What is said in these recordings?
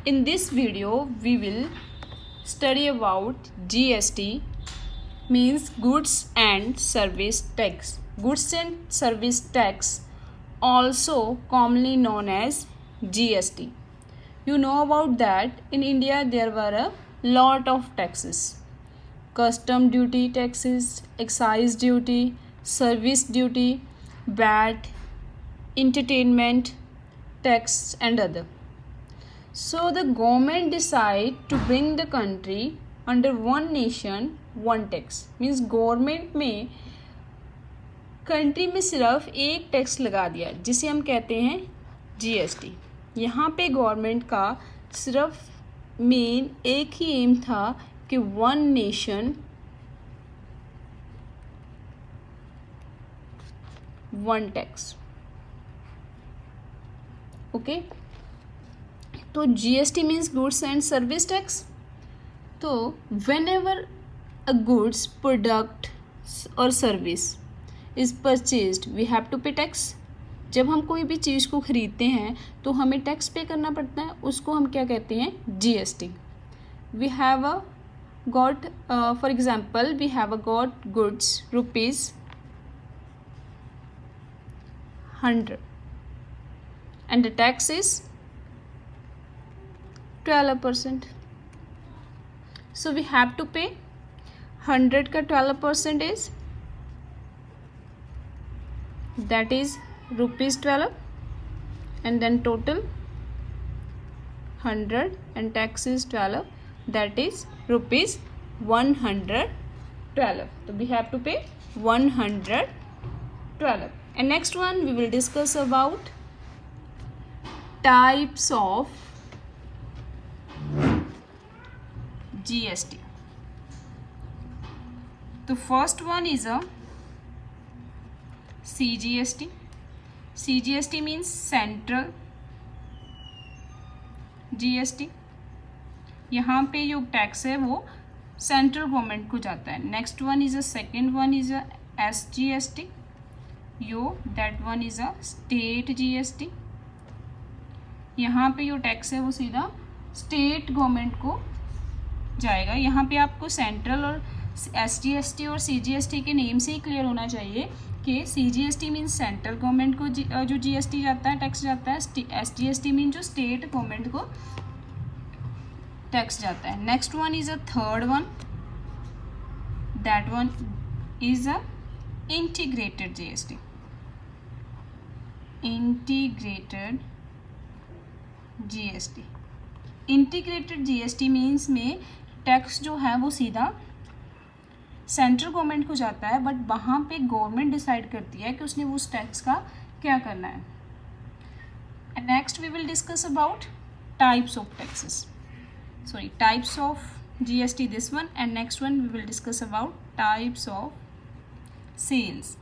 In this video, we will study about GST, means Goods and Service Tax. Goods and Service Tax, also commonly known as GST. You know about that in India there were a lot of taxes. Custom duty taxes, excise duty, service duty, VAT, entertainment tax and other. So the government decide to bring the country under one nation one tax. Means government में country में सिर्फ एक tax लगा दिया जिसे हम कहते हैं जीएसटी. यहाँ पे गवर्नमेंट का सिर्फ मेन एक ही एम था कि one nation one tax. Okay, तो GST means goods and service tax. तो whenever a goods product और service is purchased we have to pay tax. जब हम कोई भी चीज़ को ख़रीदते हैं तो हमें टैक्स पे करना पड़ता है, उसको हम क्या कहते हैं GST. We have a got for example we have a got goods rupees 100 and the tax is 12%. So we have to pay 100 का 12% is that is ₹12 and then total 100 and tax is 12 that is ₹112. So we have to pay 112. And next one we will discuss about types of GST. The first one is a CGST. CGST means Central GST. यहाँ पे जो tax है वो central government को जाता है. Next one is a second one is a SGST. That one is a state GST. यहाँ पे जो टैक्स है वो सीधा स्टेट गवर्नमेंट को जाएगा. यहाँ पे आपको सेंट्रल और SGST और CGST के नेम से ही क्लियर होना चाहिए कि CGST मीन्स सेंट्रल गवर्नमेंट को जो GST जाता है, टैक्स जाता है. SGST मीन जो स्टेट गवर्नमेंट को टैक्स जाता है. Next one is a third one, that one is a integrated GST. Integrated GST. Integrated GST means में टैक्स जो है वो सीधा सेंट्रल गवर्नमेंट को जाता है, बट वहाँ पे गवर्नमेंट डिसाइड करती है कि उसने उस टैक्स का क्या करना है. And next we will discuss about types of taxes, sorry types of GST this one. And next one we will discuss about types of sales.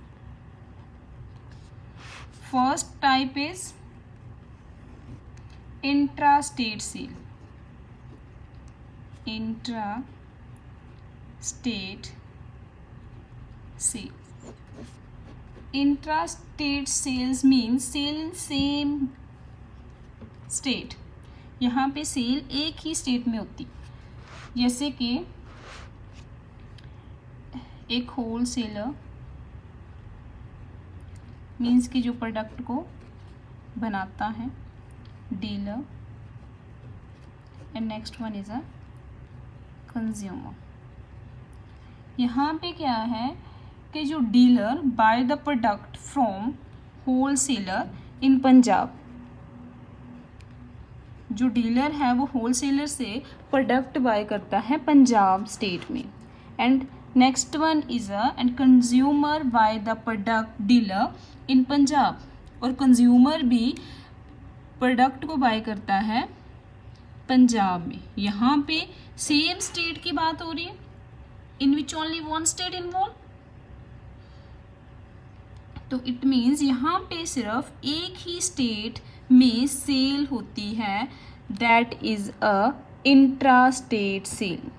First type is intrastate sale. Intrastate sale. Intrastate sales means sale in same state. यहाँ पे cell एक ही state में होती, जैसे कि एक whole seller means कि जो प्रोडक्ट को बनाता है, dealer. And next one is a consumer. यहाँ पे क्या है कि जो dealer buy the product from wholesaler in Punjab. जो डीलर है वो होल सेलर से प्रोडक्ट बाय करता है पंजाब स्टेट में. And next one is a end consumer buy the product dealer in Punjab. और कंज्यूमर भी प्रोडक्ट को बाय करता है पंजाब में. यहाँ पे सेम स्टेट की बात हो रही है, in which only one state involve. तो इट मीन्स यहाँ पे सिर्फ एक ही स्टेट में सेल होती है, that is a intra state sale.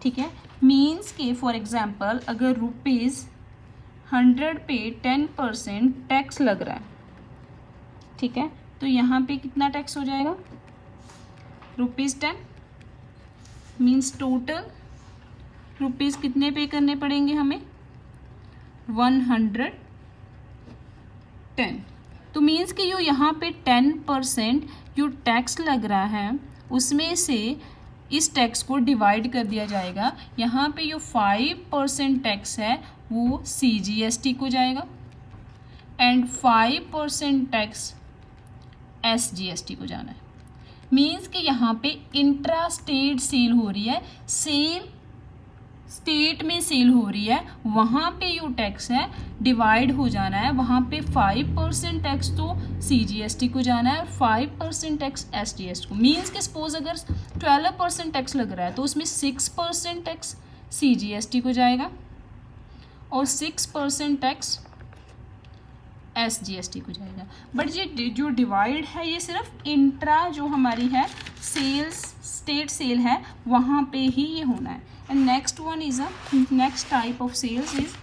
ठीक है, मीन्स के फॉर एग्जाम्पल अगर ₹100 पे 10% टैक्स लग रहा है, ठीक है, तो यहाँ पे कितना टैक्स हो जाएगा ₹10 मीन्स टोटल रुपीज़ कितने पे करने पड़ेंगे हमें? 110। तो मीन्स कि जो यहाँ पे 10% जो टैक्स लग रहा है उसमें से इस टैक्स को डिवाइड कर दिया जाएगा। यहाँ पे जो 5% टैक्स है वो CGST को जाएगा एंड 5% टैक्स SGST को जाना है। मीन्स कि यहाँ पे इंट्रा स्टेट सेल हो रही है, सेम स्टेट में सेल हो रही है, वहाँ पे जो टैक्स है डिवाइड हो जाना है। वहाँ पे 5% टैक्स तो CGST को जाना है और 5% टैक्स SGST को। मीन्स कि सपोज अगर 12% टैक्स लग रहा है तो उसमें 6% टैक्स CGST को जाएगा और 6% टैक्स SGST को जाएगा। बट ये जो डिवाइड है ये सिर्फ इंट्रा जो हमारी है सेल्स स्टेट सेल है वहाँ पे ही ये होना है। And next one is next type of sales is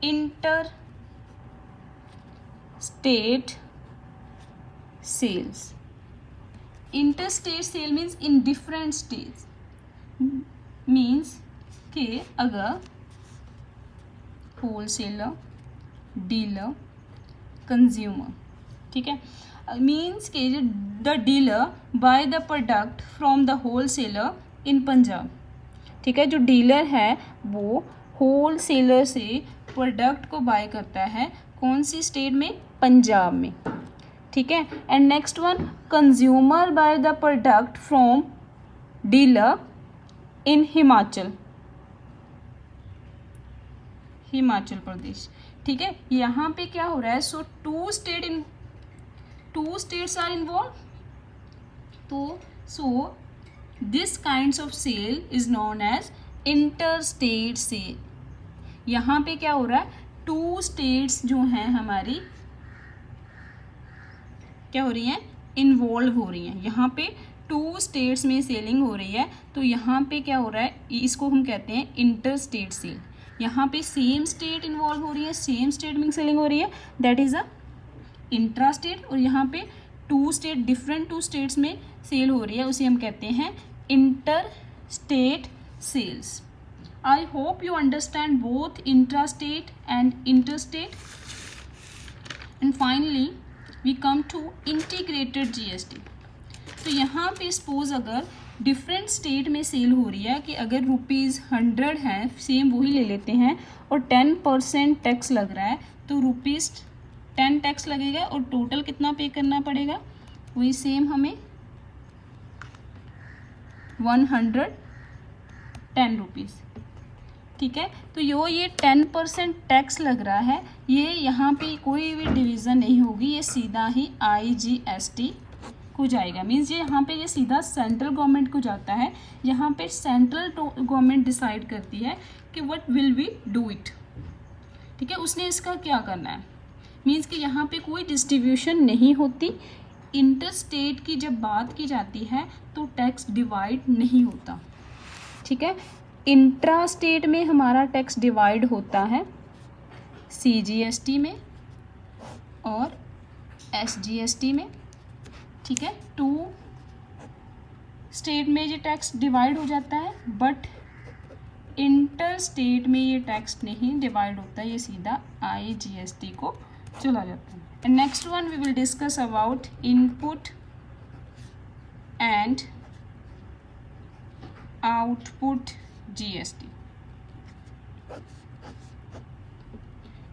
inter state sales. Inter state sale means in different states, means कि अगर होलसेलर, डीलर, कंज्यूमर, ठीक है, मीन्स कि the dealer buy the product from the wholesaler in Punjab, ठीक है, जो dealer है वो होलसेलर से प्रोडक्ट को बाय करता है कौन सी स्टेट में? पंजाब में, ठीक है। And next one consumer buy the product from dealer in Himachal Pradesh, ठीक है। यहाँ पे क्या हो रहा है? So two states are involve, तो so this kinds of sale is known as inter state sale. यहाँ पे क्या हो रहा है? टू स्टेट्स जो हैं हमारी क्या हो रही हैं? इन्वॉल्व हो रही हैं। यहाँ पे टू स्टेट्स में सेलिंग हो रही है, तो यहाँ पे क्या हो रहा है? इसको हम कहते हैं इंटर स्टेट सेल। यहाँ पे सेम स्टेट इन्वॉल्व हो रही है, सेम स्टेट में सेलिंग हो रही है, that is a intra state. और यहाँ पे डिफरेंट टू स्टेट्स में सेल हो रही है, उसे हम कहते हैं inter state sales. I hope you understand both intra state and inter state. And finally we come to integrated GST। तो यहाँ पे सपोज अगर डिफरेंट स्टेट में सेल हो रही है कि अगर ₹100 है, सेम वही ले लेते हैं, और 10% टैक्स लग रहा है, तो ₹10 टैक्स लगेगा और टोटल कितना पे करना पड़ेगा? वही सेम हमें 110 रुपीज़, ठीक है। तो ये 10% टैक्स लग रहा है, ये यहाँ पे कोई भी डिवीज़न नहीं होगी, ये सीधा ही IGST को जाएगा। मीन्स यहाँ पे ये सीधा सेंट्रल गवर्नमेंट को जाता है। यहाँ पे सेंट्रल गवर्नमेंट डिसाइड करती है कि what will we do it, ठीक है, उसने इसका क्या करना है। मीन्स कि यहाँ पे कोई डिस्ट्रीब्यूशन नहीं होती। इंटर स्टेट की जब बात की जाती है तो टैक्स डिवाइड नहीं होता, ठीक है। इंट्रा स्टेट में हमारा टैक्स डिवाइड होता है CGST में और SGST में, ठीक है। टू स्टेट में ये टैक्स डिवाइड हो जाता है, बट इंटर स्टेट में ये टैक्स नहीं डिवाइड होता, ये सीधा IGST को चला जाता है। And next one we will discuss about input and output GST।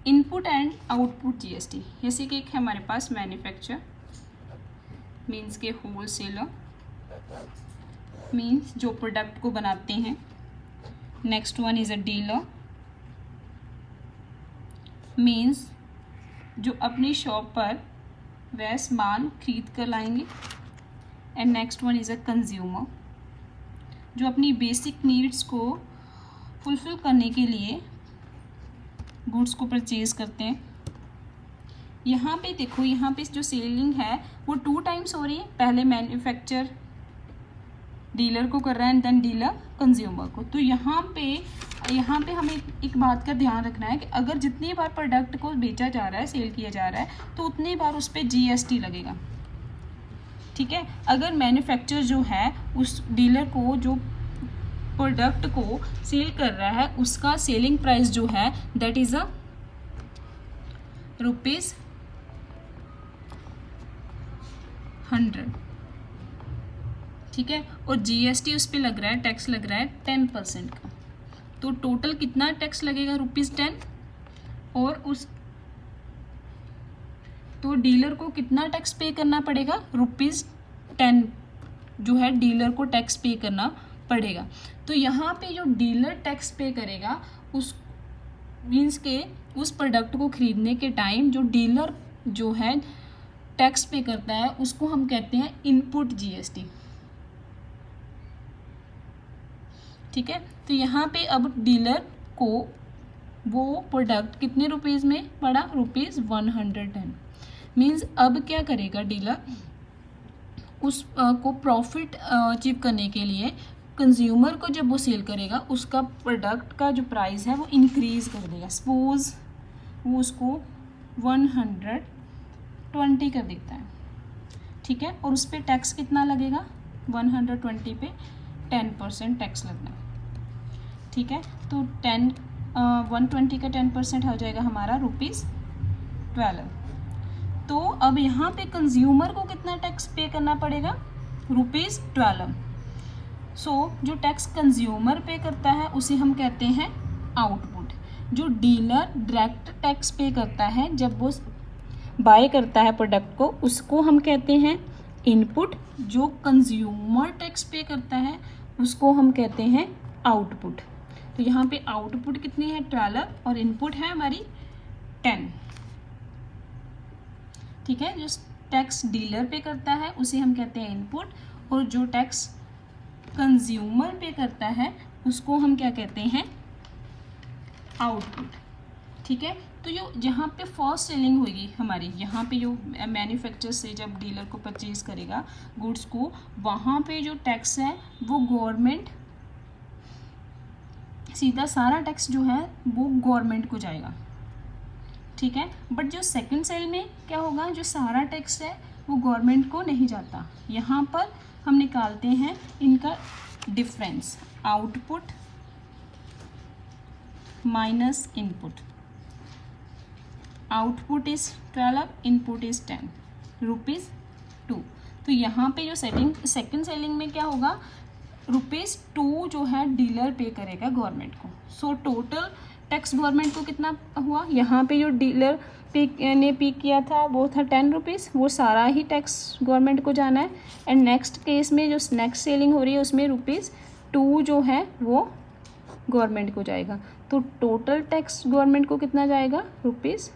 Input and output GST जैसे कि एक है हमारे पास मैन्युफैक्चर, मीन्स के होलसेलर, मीन्स जो प्रोडक्ट को बनाते हैं। Next one is a dealer, means जो अपनी शॉप पर वह सामान खरीद कर लाएंगे। And next one is a consumer, जो अपनी बेसिक नीड्स को फुलफिल करने के लिए गुड्स को परचेज़ करते हैं। यहाँ पे देखो, यहाँ पे जो सेलिंग है वो 2 टाइम्स हो रही है। पहले मैन्युफैक्चर डीलर को कर रहा है एंड देन डीलर कंज्यूमर को। तो यहाँ पे हमें एक बात का ध्यान रखना है कि अगर जितनी बार प्रोडक्ट को बेचा जा रहा है, सेल किया जा रहा है, तो उतनी बार उस पर GST लगेगा। ठीक है। अगर मैन्युफैक्चरर जो है उस डीलर को जो प्रोडक्ट को सेल कर रहा है उसका सेलिंग प्राइस जो है दैट इज़ ₹100, ठीक है। और GST उस पर लग रहा है, टैक्स लग रहा है 10% का, तो टोटल कितना टैक्स लगेगा ₹10। और उस तो डीलर को कितना टैक्स पे करना पड़ेगा, ₹10 जो है डीलर को टैक्स पे करना पड़ेगा। तो यहाँ पे जो डीलर टैक्स पे करेगा उस मीन्स के उस प्रोडक्ट को खरीदने के टाइम जो डीलर जो है टैक्स पे करता है उसको हम कहते हैं इनपुट GST, ठीक है। तो यहाँ पे अब डीलर को वो प्रोडक्ट कितने रुपीज़ में पड़ा, ₹110। मीन्स अब क्या करेगा डीलर, उस को प्रॉफिट अचीव करने के लिए कंज्यूमर को जब वो सेल करेगा उसका प्रोडक्ट का जो प्राइस है वो इंक्रीज़ कर देगा। सपोज वो उसको 120 कर देता है, ठीक है। और उस पर टैक्स कितना लगेगा, 120 पे 10% टैक्स लगना है, ठीक है। तो 120 का 10% हो जाएगा हमारा ₹12। तो अब यहाँ पे कंज्यूमर को कितना टैक्स पे करना पड़ेगा, ₹12। सो जो टैक्स कंज्यूमर पे करता है उसे हम कहते हैं आउटपुट। जो डीलर डायरेक्ट टैक्स पे करता है जब वो बाय करता है प्रोडक्ट को उसको हम कहते हैं इनपुट। जो कंज्यूमर टैक्स पे करता है उसको हम कहते हैं आउटपुट। तो यहाँ पे आउटपुट कितनी है, 12, और इनपुट है हमारी 10, ठीक है। जो टैक्स डीलर पे करता है उसे हम कहते हैं इनपुट, और जो टैक्स कंज्यूमर पे करता है उसको हम क्या कहते हैं, आउटपुट, ठीक है। तो जो जहाँ पे फर्स्ट सेलिंग होगी हमारी, यहाँ पे जो मैन्युफैक्चरर से जब डीलर को परचेज करेगा गुड्स को, वहाँ पे जो टैक्स है वो गवर्नमेंट, सीधा सारा टैक्स जो है वो गवर्नमेंट को जाएगा, ठीक है। बट जो सेकंड सेल में क्या होगा, जो सारा टैक्स है वो गवर्नमेंट को नहीं जाता। यहाँ पर हम निकालते हैं इनका difference, output minus input. Output is 12, input is 10, ₹2। तो यहाँ पे जो सेकंड सेलिंग में क्या होगा, ₹2 जो है डीलर पे करेगा गवर्नमेंट को। सो टोटल टैक्स गवर्नमेंट को कितना हुआ, यहाँ पे जो डीलर ने पे किया था वो था ₹10, वो सारा ही टैक्स गवर्नमेंट को जाना है। एंड नेक्स्ट केस में जो नेक्स्ट सेलिंग हो रही है उसमें ₹2 जो है वो गवर्नमेंट को जाएगा। तो टोटल टैक्स गवर्नमेंट को कितना जाएगा, ₹12।